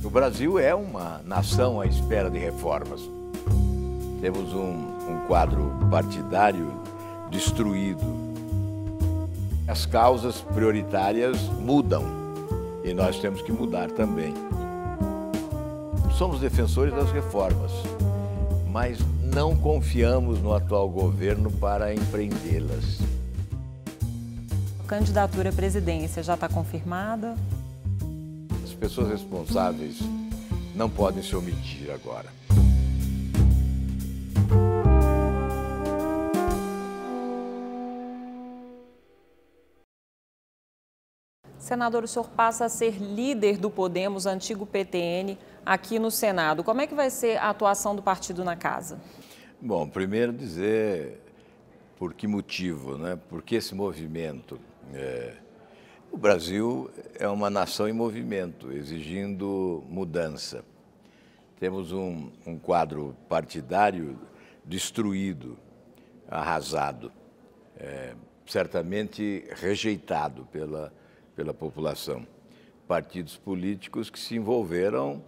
O Brasil é uma nação à espera de reformas. Temos um quadro partidário destruído. As causas prioritárias mudam e nós temos que mudar também. Somos defensores das reformas, mas não confiamos no atual governo para empreendê-las. A candidatura à presidência já está confirmada? As pessoas responsáveis não podem se omitir agora. Senador, o senhor passa a ser líder do Podemos, antigo PTN, aqui no Senado. Como é que vai ser a atuação do partido na casa? Bom, primeiro dizer por que motivo, né? Porque esse movimento... O Brasil é uma nação em movimento, exigindo mudança. Temos um quadro partidário destruído, arrasado, certamente rejeitado pela população. Partidos políticos que se envolveram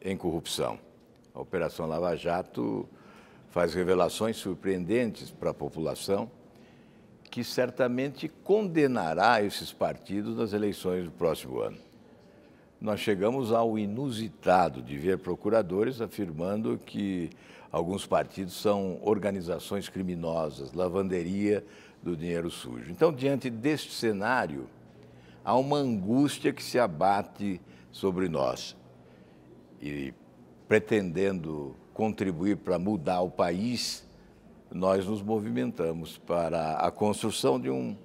em corrupção. A Operação Lava Jato faz revelações surpreendentes para a população, que certamente condenará esses partidos nas eleições do próximo ano. Nós chegamos ao inusitado de ver procuradores afirmando que alguns partidos são organizações criminosas, lavanderia do dinheiro sujo. Então, diante deste cenário, há uma angústia que se abate sobre nós. E, pretendendo contribuir para mudar o país, nós nos movimentamos para a construção de um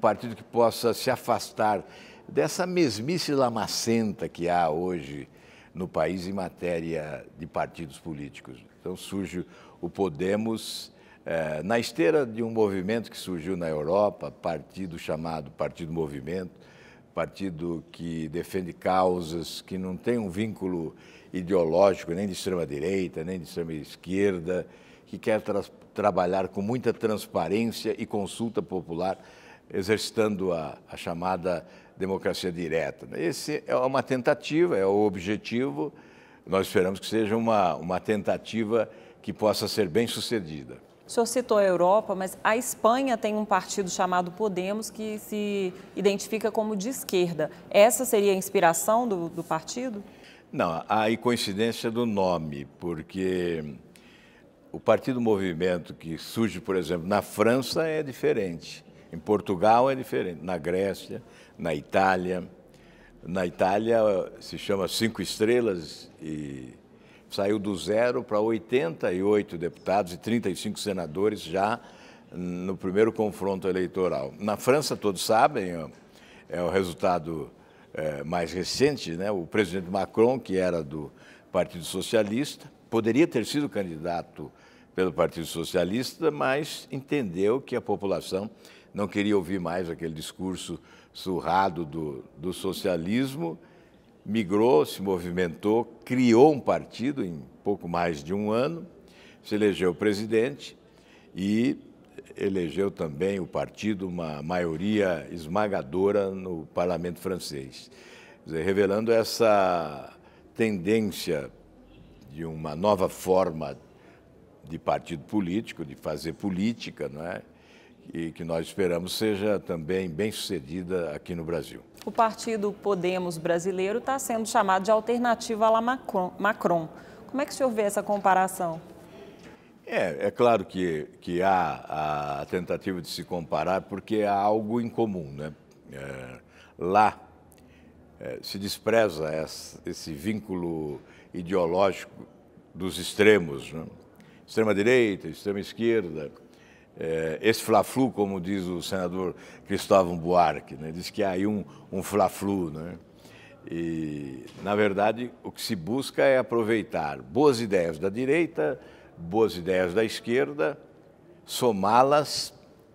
partido que possa se afastar dessa mesmice lamacenta que há hoje no país em matéria de partidos políticos. Então surge o Podemos, na esteira de um movimento que surgiu na Europa, partido chamado Partido Movimento, partido que defende causas que não tem um vínculo ideológico nem de extrema-direita, nem de extrema-esquerda, que quer trabalhar com muita transparência e consulta popular, exercitando a chamada democracia direta. Esse é uma tentativa, é o objetivo. Nós esperamos que seja uma tentativa que possa ser bem sucedida. O senhor citou a Europa, mas a Espanha tem um partido chamado Podemos que se identifica como de esquerda. Essa seria a inspiração do partido? Não, há aí coincidência do nome, porque o Partido Movimento que surge, por exemplo, na França é diferente, em Portugal é diferente, na Grécia, na Itália. Na Itália se chama 5 estrelas e saiu do 0 para 88 deputados e 35 senadores já no primeiro confronto eleitoral. Na França, todos sabem, é o resultado mais recente, né? O presidente Macron, que era do Partido Socialista, poderia ter sido candidato pelo Partido Socialista, mas entendeu que a população não queria ouvir mais aquele discurso surrado do socialismo, migrou, se movimentou, criou um partido em pouco mais de um ano, se elegeu presidente e elegeu também o partido uma maioria esmagadora no parlamento francês, quer dizer, revelando essa tendência de uma nova forma de partido político, de fazer política, não é? E que nós esperamos seja também bem sucedida aqui no Brasil. O partido Podemos brasileiro está sendo chamado de alternativa à la Macron. Como é que o senhor vê essa comparação? É claro que há a tentativa de se comparar porque há algo em comum, né? Lá se despreza esse vínculo ideológico dos extremos, né? Extrema-direita, extrema-esquerda, esse fla-flu, como diz o senador Cristóvão Buarque, né? Diz que há aí um fla-flu, né? E, na verdade, o que se busca é aproveitar boas ideias da direita, boas ideias da esquerda, somá-las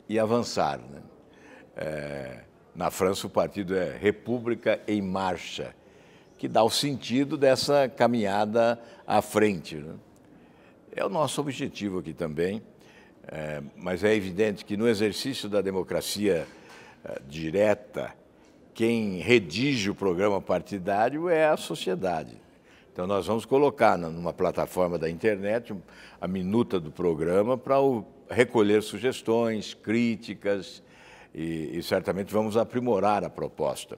e avançar, né? Na França, o partido é República em Marcha, que dá o sentido dessa caminhada à frente, né? É o nosso objetivo aqui também, mas é evidente que no exercício da democracia direta, quem redige o programa partidário é a sociedade. Então, nós vamos colocar numa plataforma da internet a minuta do programa para recolher sugestões, críticas e certamente vamos aprimorar a proposta.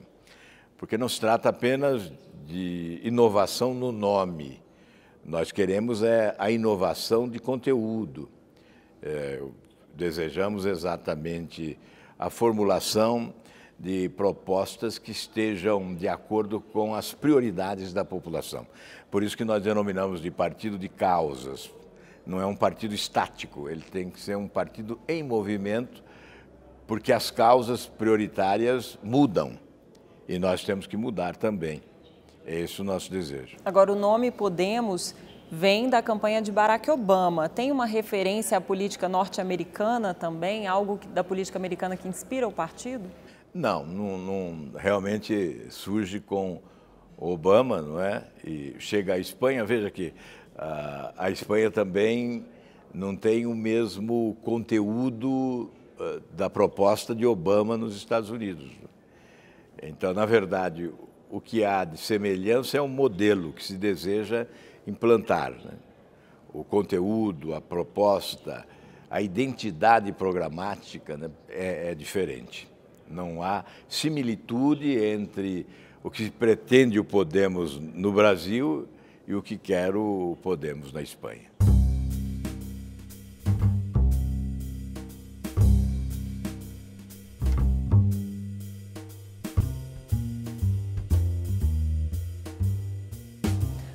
Porque não se trata apenas de inovação no nome, nós queremos a inovação de conteúdo. Desejamos exatamente a formulação de propostas que estejam de acordo com as prioridades da população. Por isso que nós denominamos de partido de causas. Não é um partido estático, ele tem que ser um partido em movimento, porque as causas prioritárias mudam e nós temos que mudar também. É esse o nosso desejo. Agora, o nome Podemos vem da campanha de Barack Obama. Tem uma referência à política norte-americana também? Algo da política americana que inspira o partido? Não, realmente surge com Obama, não é? E chega à Espanha, veja que a Espanha também não tem o mesmo conteúdo da proposta de Obama nos Estados Unidos. Então, na verdade, o que há de semelhança é um modelo que se deseja implantar, né? O conteúdo, a proposta, a identidade programática, né, é diferente. Não há similitude entre o que pretende o Podemos no Brasil e o que quer o Podemos na Espanha.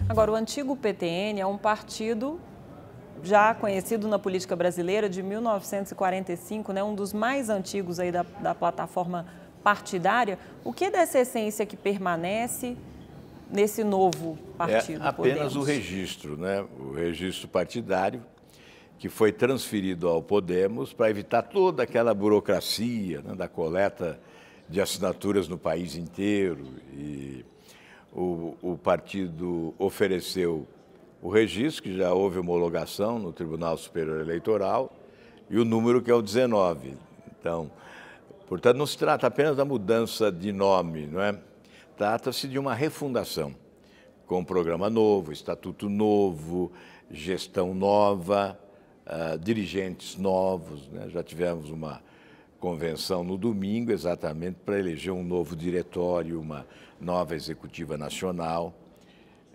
Agora, o antigo PTN é um partido já conhecido na política brasileira de 1945, né, um dos mais antigos aí da plataforma partidária. O que é dessa essência que permanece nesse novo partido? É apenas Podemos? o registro, né? O registro partidário que foi transferido ao Podemos para evitar toda aquela burocracia, né, da coleta de assinaturas no país inteiro. E o partido ofereceu o registro, que já houve homologação no Tribunal Superior Eleitoral, e o número que é o 19. Então, portanto, não se trata apenas da mudança de nome, não é? Trata-se de uma refundação, com um programa novo, estatuto novo, gestão nova, dirigentes novos, né? Já tivemos uma convenção no domingo, exatamente para eleger um novo diretório, uma nova executiva nacional.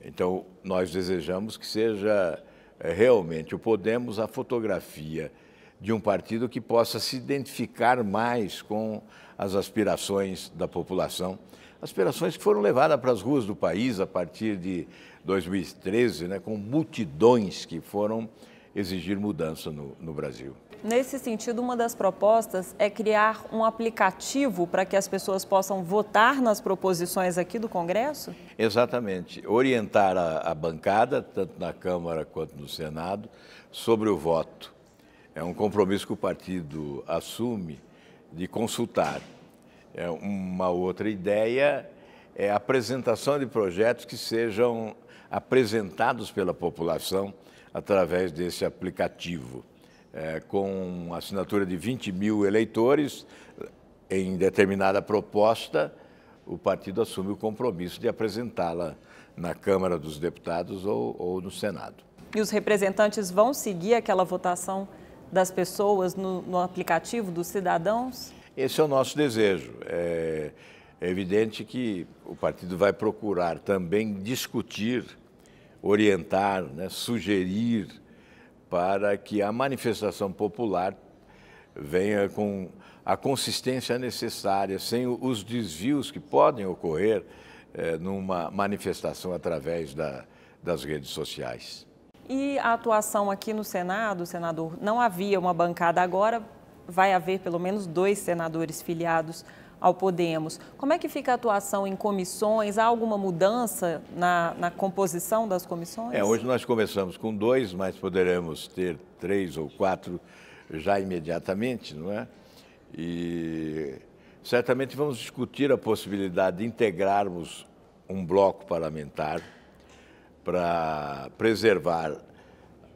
Então, nós desejamos que seja realmente o Podemos a fotografia de um partido que possa se identificar mais com as aspirações da população, aspirações que foram levadas para as ruas do país a partir de 2013, né, com multidões que foram exigir mudança no Brasil. Nesse sentido, uma das propostas é criar um aplicativo para que as pessoas possam votar nas proposições aqui do Congresso? Exatamente. Orientar a bancada, tanto na Câmara quanto no Senado, sobre o voto. É um compromisso que o partido assume de consultar. Uma outra ideia é a apresentação de projetos que sejam apresentados pela população através desse aplicativo. Com assinatura de 20 mil eleitores, em determinada proposta, o partido assume o compromisso de apresentá-la na Câmara dos Deputados ou no Senado. E os representantes vão seguir aquela votação das pessoas no aplicativo dos cidadãos? Esse é o nosso desejo. É evidente que o partido vai procurar também discutir, orientar, né, sugerir, para que a manifestação popular venha com a consistência necessária, sem os desvios que podem ocorrer numa manifestação através das redes sociais. E a atuação aqui no Senado, senador, não havia uma bancada agora, vai haver pelo menos 2 senadores filiados ao Podemos. Como é que fica a atuação em comissões? Há alguma mudança na composição das comissões? Hoje nós começamos com 2, mas poderemos ter 3 ou 4 já imediatamente, não é? E certamente vamos discutir a possibilidade de integrarmos um bloco parlamentar para preservar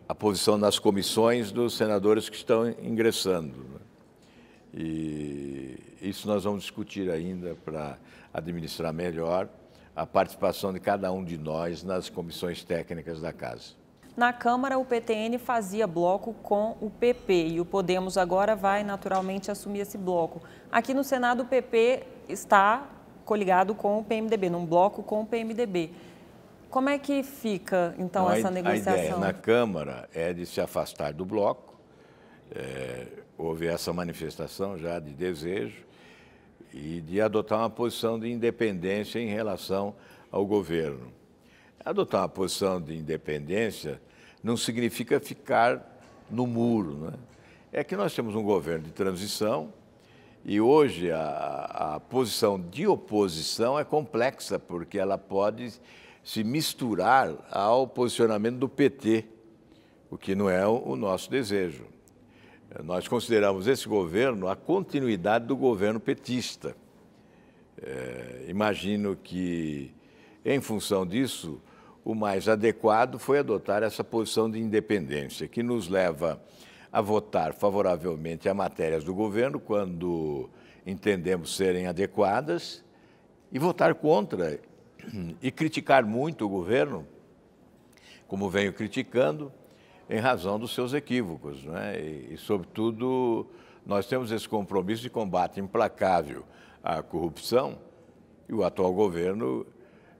a posição nas comissões dos senadores que estão ingressando, não é? E isso nós vamos discutir ainda para administrar melhor, a participação de cada um de nós nas comissões técnicas da Casa. Na Câmara, o PTN fazia bloco com o PP e o Podemos agora vai naturalmente assumir esse bloco. Aqui no Senado, o PP está coligado com o PMDB, num bloco com o PMDB. Como é que fica, então, essa negociação? A ideia na Câmara é de se afastar do bloco. Houve essa manifestação já de desejo e de adotar uma posição de independência em relação ao governo. Adotar uma posição de independência não significa ficar no muro, né? É que nós temos um governo de transição e hoje a posição de oposição é complexa, porque ela pode se misturar ao posicionamento do PT, o que não é o nosso desejo. Nós consideramos esse governo a continuidade do governo petista. Imagino que, em função disso, o mais adequado foi adotar essa posição de independência, que nos leva a votar favoravelmente a matérias do governo quando entendemos serem adequadas e votar contra e criticar muito o governo, como venho criticando, em razão dos seus equívocos, né? E, sobretudo, nós temos esse compromisso de combate implacável à corrupção e o atual governo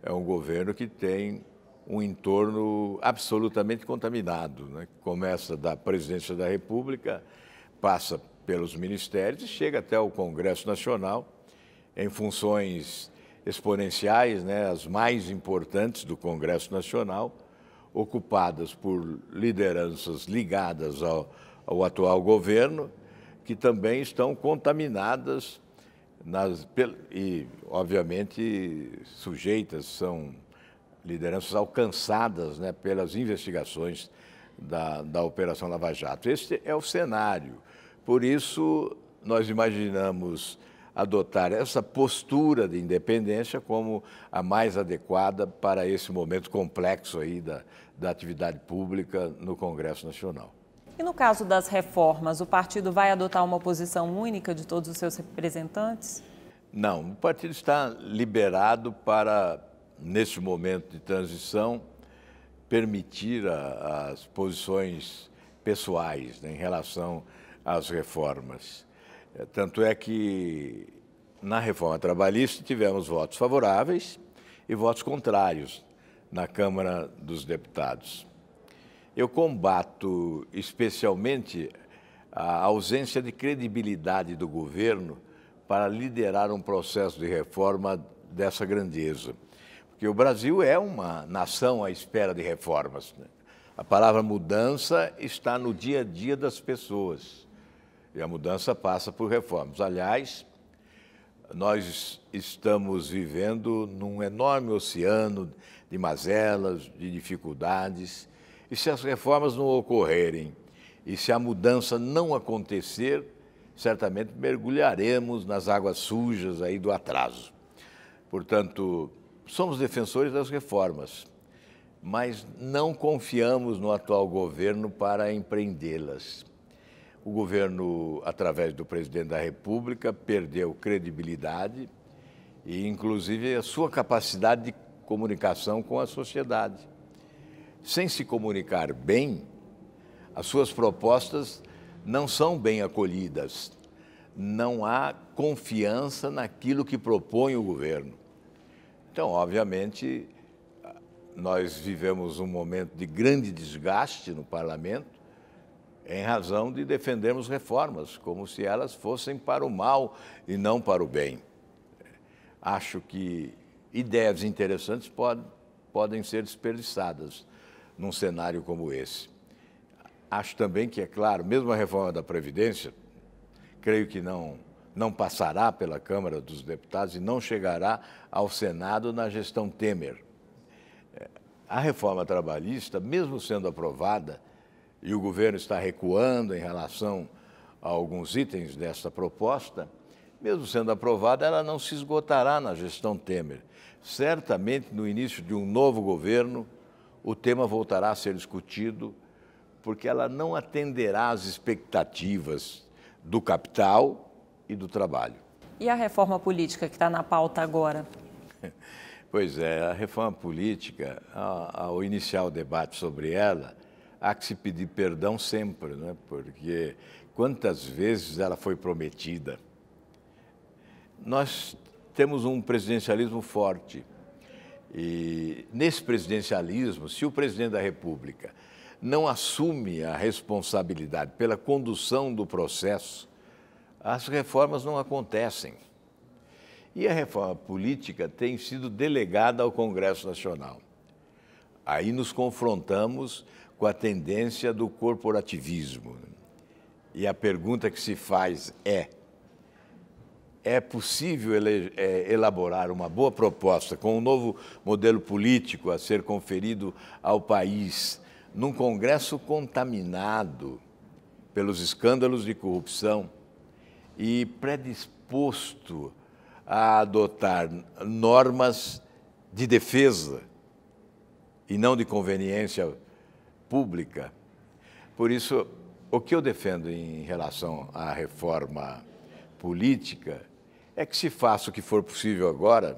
é um governo que tem um entorno absolutamente contaminado, né? Começa da Presidência da República, passa pelos ministérios e chega até o Congresso Nacional em funções exponenciais, né? As mais importantes do Congresso Nacional, ocupadas por lideranças ligadas ao atual governo, que também estão contaminadas e, obviamente, sujeitas, são lideranças alcançadas, né, pelas investigações da Operação Lava Jato. Este é o cenário. Por isso, nós imaginamos adotar essa postura de independência como a mais adequada para esse momento complexo aí da atividade pública no Congresso Nacional. E no caso das reformas, o partido vai adotar uma posição única de todos os seus representantes? Não, o partido está liberado para, neste momento de transição, permitir as posições pessoais, né, em relação às reformas. Tanto é que, na reforma trabalhista, tivemos votos favoráveis e votos contrários na Câmara dos Deputados. Eu combato especialmente a ausência de credibilidade do governo para liderar um processo de reforma dessa grandeza. Porque o Brasil é uma nação à espera de reformas, né? A palavra mudança está no dia a dia das pessoas. E a mudança passa por reformas. Aliás, nós estamos vivendo num enorme oceano de mazelas, de dificuldades. E se as reformas não ocorrerem e se a mudança não acontecer, certamente mergulharemos nas águas sujas aí do atraso. Portanto, somos defensores das reformas, mas não confiamos no atual governo para empreendê-las. O governo, através do presidente da República, perdeu credibilidade e, inclusive, a sua capacidade de comunicação com a sociedade. Sem se comunicar bem, as suas propostas não são bem acolhidas. Não há confiança naquilo que propõe o governo. Então, obviamente, nós vivemos um momento de grande desgaste no parlamento, em razão de defendermos reformas, como se elas fossem para o mal e não para o bem. Acho que ideias interessantes podem ser desperdiçadas num cenário como esse. Acho também que, é claro, mesmo a reforma da Previdência, creio que não passará pela Câmara dos Deputados e não chegará ao Senado na gestão Temer. A reforma trabalhista, mesmo sendo aprovada, e o governo está recuando em relação a alguns itens desta proposta, mesmo sendo aprovada, ela não se esgotará na gestão Temer. Certamente, no início de um novo governo, o tema voltará a ser discutido, porque ela não atenderá às expectativas do capital e do trabalho. E a reforma política que está na pauta agora? Pois é, a reforma política, ao iniciar o debate sobre ela, há que se pedir perdão sempre, né? Porque quantas vezes ela foi prometida. Nós temos um presidencialismo forte e nesse presidencialismo, se o presidente da República não assume a responsabilidade pela condução do processo, as reformas não acontecem. E a reforma política tem sido delegada ao Congresso Nacional. Aí nos confrontamos com a tendência do corporativismo. E a pergunta que se faz é possível elaborar uma boa proposta com um novo modelo político a ser conferido ao país num Congresso contaminado pelos escândalos de corrupção e predisposto a adotar normas de defesa e não de conveniência pública? Por isso, o que eu defendo em relação à reforma política é que se faça o que for possível agora,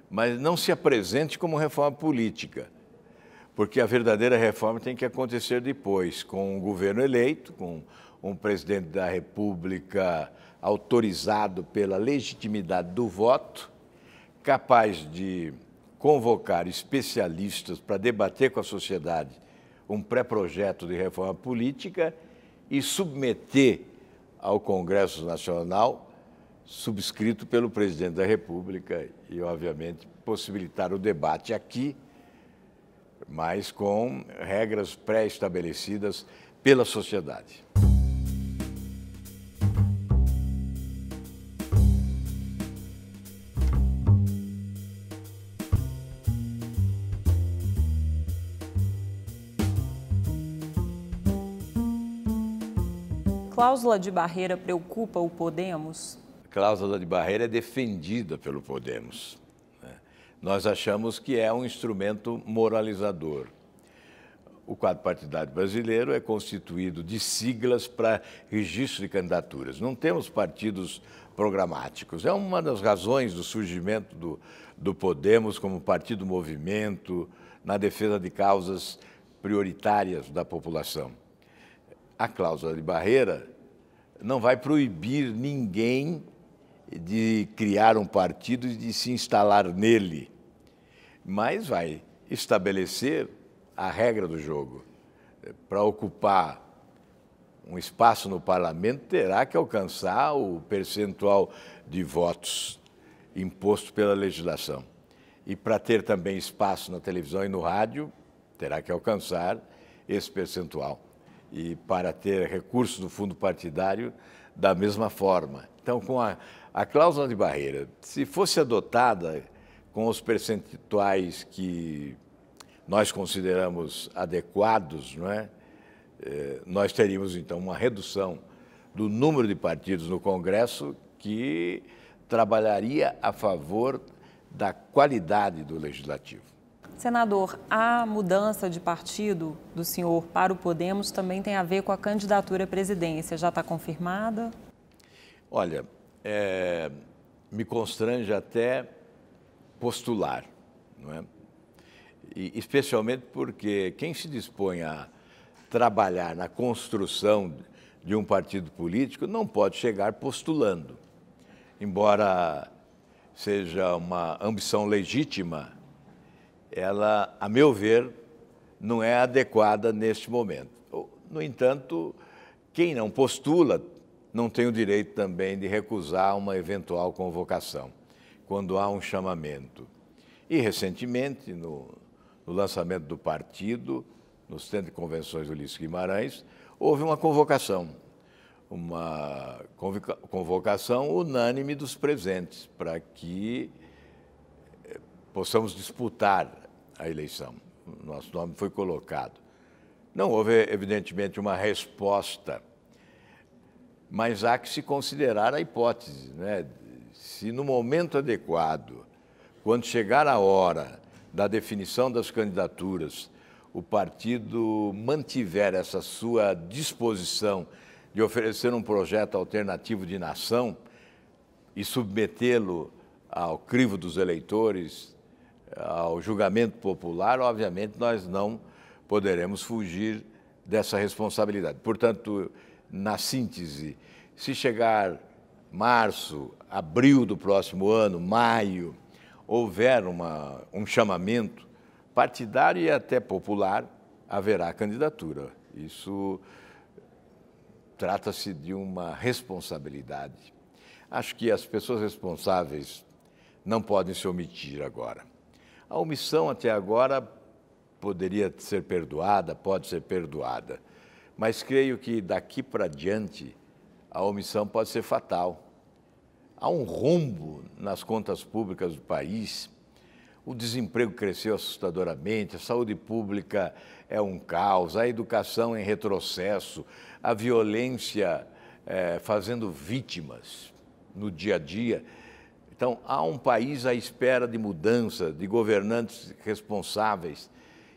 mas não se apresente como reforma política, porque a verdadeira reforma tem que acontecer depois, com um governo eleito, com um presidente da República autorizado pela legitimidade do voto, capaz de convocar especialistas para debater com a sociedade um pré-projeto de reforma política e submeter ao Congresso Nacional, subscrito pelo presidente da República e, obviamente, possibilitar o debate aqui, mas com regras pré-estabelecidas pela sociedade. Cláusula de barreira preocupa o Podemos? A cláusula de barreira é defendida pelo Podemos, né? Nós achamos que é um instrumento moralizador. O quadro partidário brasileiro é constituído de siglas para registro de candidaturas. Não temos partidos programáticos. É uma das razões do surgimento do Podemos como partido movimento na defesa de causas prioritárias da população. A cláusula de barreira não vai proibir ninguém de criar um partido e de se instalar nele, mas vai estabelecer a regra do jogo. Para ocupar um espaço no parlamento, terá que alcançar o percentual de votos imposto pela legislação. E para ter também espaço na televisão e no rádio, terá que alcançar esse percentual. E para ter recursos do fundo partidário, da mesma forma. Então, com a cláusula de barreira, se fosse adotada com os percentuais que nós consideramos adequados, não é? Nós teríamos, então, uma redução do número de partidos no Congresso que trabalharia a favor da qualidade do Legislativo. Senador, a mudança de partido do senhor para o Podemos também tem a ver com a candidatura à presidência. Já está confirmada? Olha, me constrange até postular, não é? E, especialmente porque quem se dispõe a trabalhar na construção de um partido político não pode chegar postulando. Embora seja uma ambição legítima, ela, a meu ver, não é adequada neste momento. No entanto, quem não postula não tem o direito também de recusar uma eventual convocação, quando há um chamamento. E, recentemente, no lançamento do partido, no Centro de Convenções Ulisses Guimarães, houve uma convocação unânime dos presentes, para que possamos disputar a eleição. Nosso nome foi colocado. Não houve, evidentemente, uma resposta, mas há que se considerar a hipótese, né? Se no momento adequado, quando chegar a hora da definição das candidaturas, o partido mantiver essa sua disposição de oferecer um projeto alternativo de nação e submetê-lo ao crivo dos eleitores, ao julgamento popular, obviamente nós não poderemos fugir dessa responsabilidade. Portanto, na síntese, se chegar março, abril do próximo ano, maio, houver um chamamento partidário e até popular, haverá candidatura. Isso trata-se de uma responsabilidade. Acho que as pessoas responsáveis não podem se omitir agora. A omissão até agora poderia ser perdoada, pode ser perdoada, mas creio que daqui para diante a omissão pode ser fatal. Há um rombo nas contas públicas do país, o desemprego cresceu assustadoramente, a saúde pública é um caos, a educação em retrocesso, a violência fazendo vítimas no dia a dia. Então, há um país à espera de mudança, de governantes responsáveis.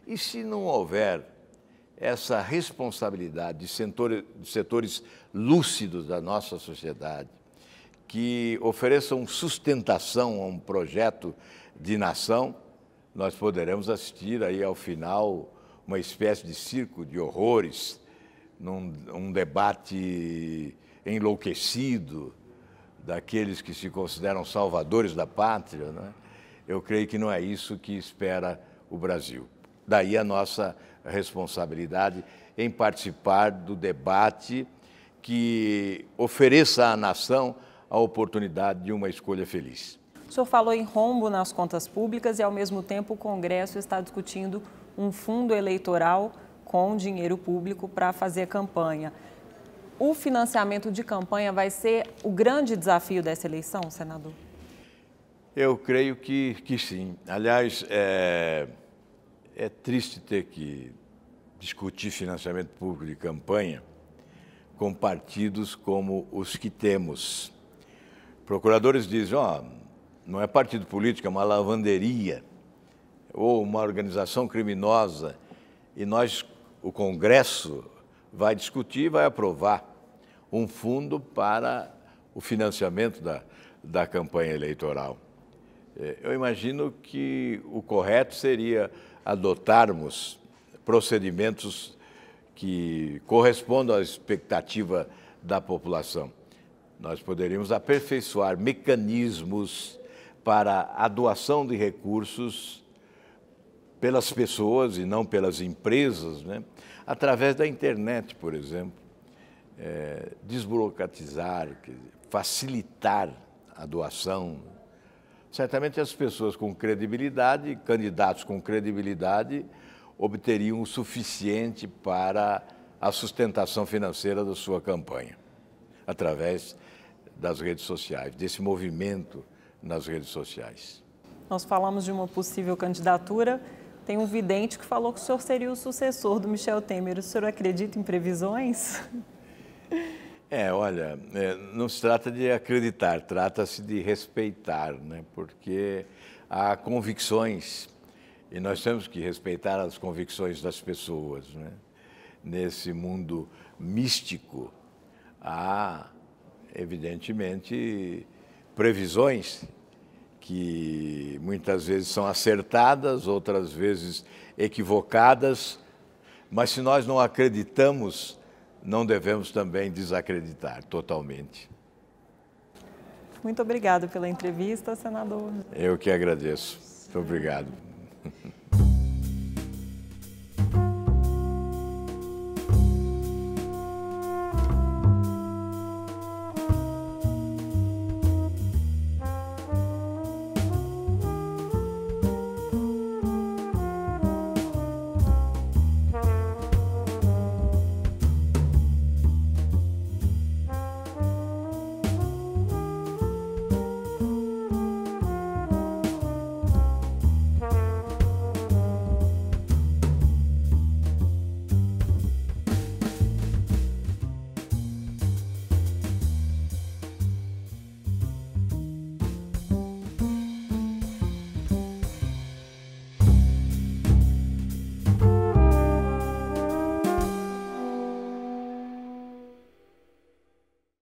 E se não houver essa responsabilidade de setores lúcidos da nossa sociedade, que ofereçam sustentação a um projeto de nação, nós poderemos assistir aí ao final uma espécie de circo de horrores, um debate enlouquecido daqueles que se consideram salvadores da pátria, né? Eu creio que não é isso que espera o Brasil. Daí a nossa responsabilidade em participar do debate que ofereça à nação a oportunidade de uma escolha feliz. O senhor falou em rombo nas contas públicas e, ao mesmo tempo, o Congresso está discutindo um fundo eleitoral com dinheiro público para fazer campanha. O financiamento de campanha vai ser o grande desafio dessa eleição, senador? Eu creio que sim. Aliás, é triste ter que discutir financiamento público de campanha com partidos como os que temos. Procuradores dizem, não é partido político, é uma lavanderia ou uma organização criminosa. E o Congresso vai discutir e vai aprovar um fundo para o financiamento da campanha eleitoral. Eu imagino que o correto seria adotarmos procedimentos que correspondam à expectativa da população. Nós poderíamos aperfeiçoar mecanismos para a doação de recursos pelas pessoas e não pelas empresas, né? Através da internet, por exemplo, desburocratizar, facilitar a doação. Certamente as pessoas com credibilidade, candidatos com credibilidade, obteriam o suficiente para a sustentação financeira da sua campanha, através das redes sociais, desse movimento nas redes sociais. Nós falamos de uma possível candidatura. Tem um vidente que falou que o senhor seria o sucessor do Michel Temer. O senhor acredita em previsões? Olha, não se trata de acreditar, trata-se de respeitar, né? Porque há convicções e nós temos que respeitar as convicções das pessoas, né? Nesse mundo místico, há, evidentemente, previsões que muitas vezes são acertadas, outras vezes equivocadas, mas se nós não acreditamos, não devemos também desacreditar totalmente. Muito obrigada pela entrevista, senador. Eu que agradeço. Muito obrigado.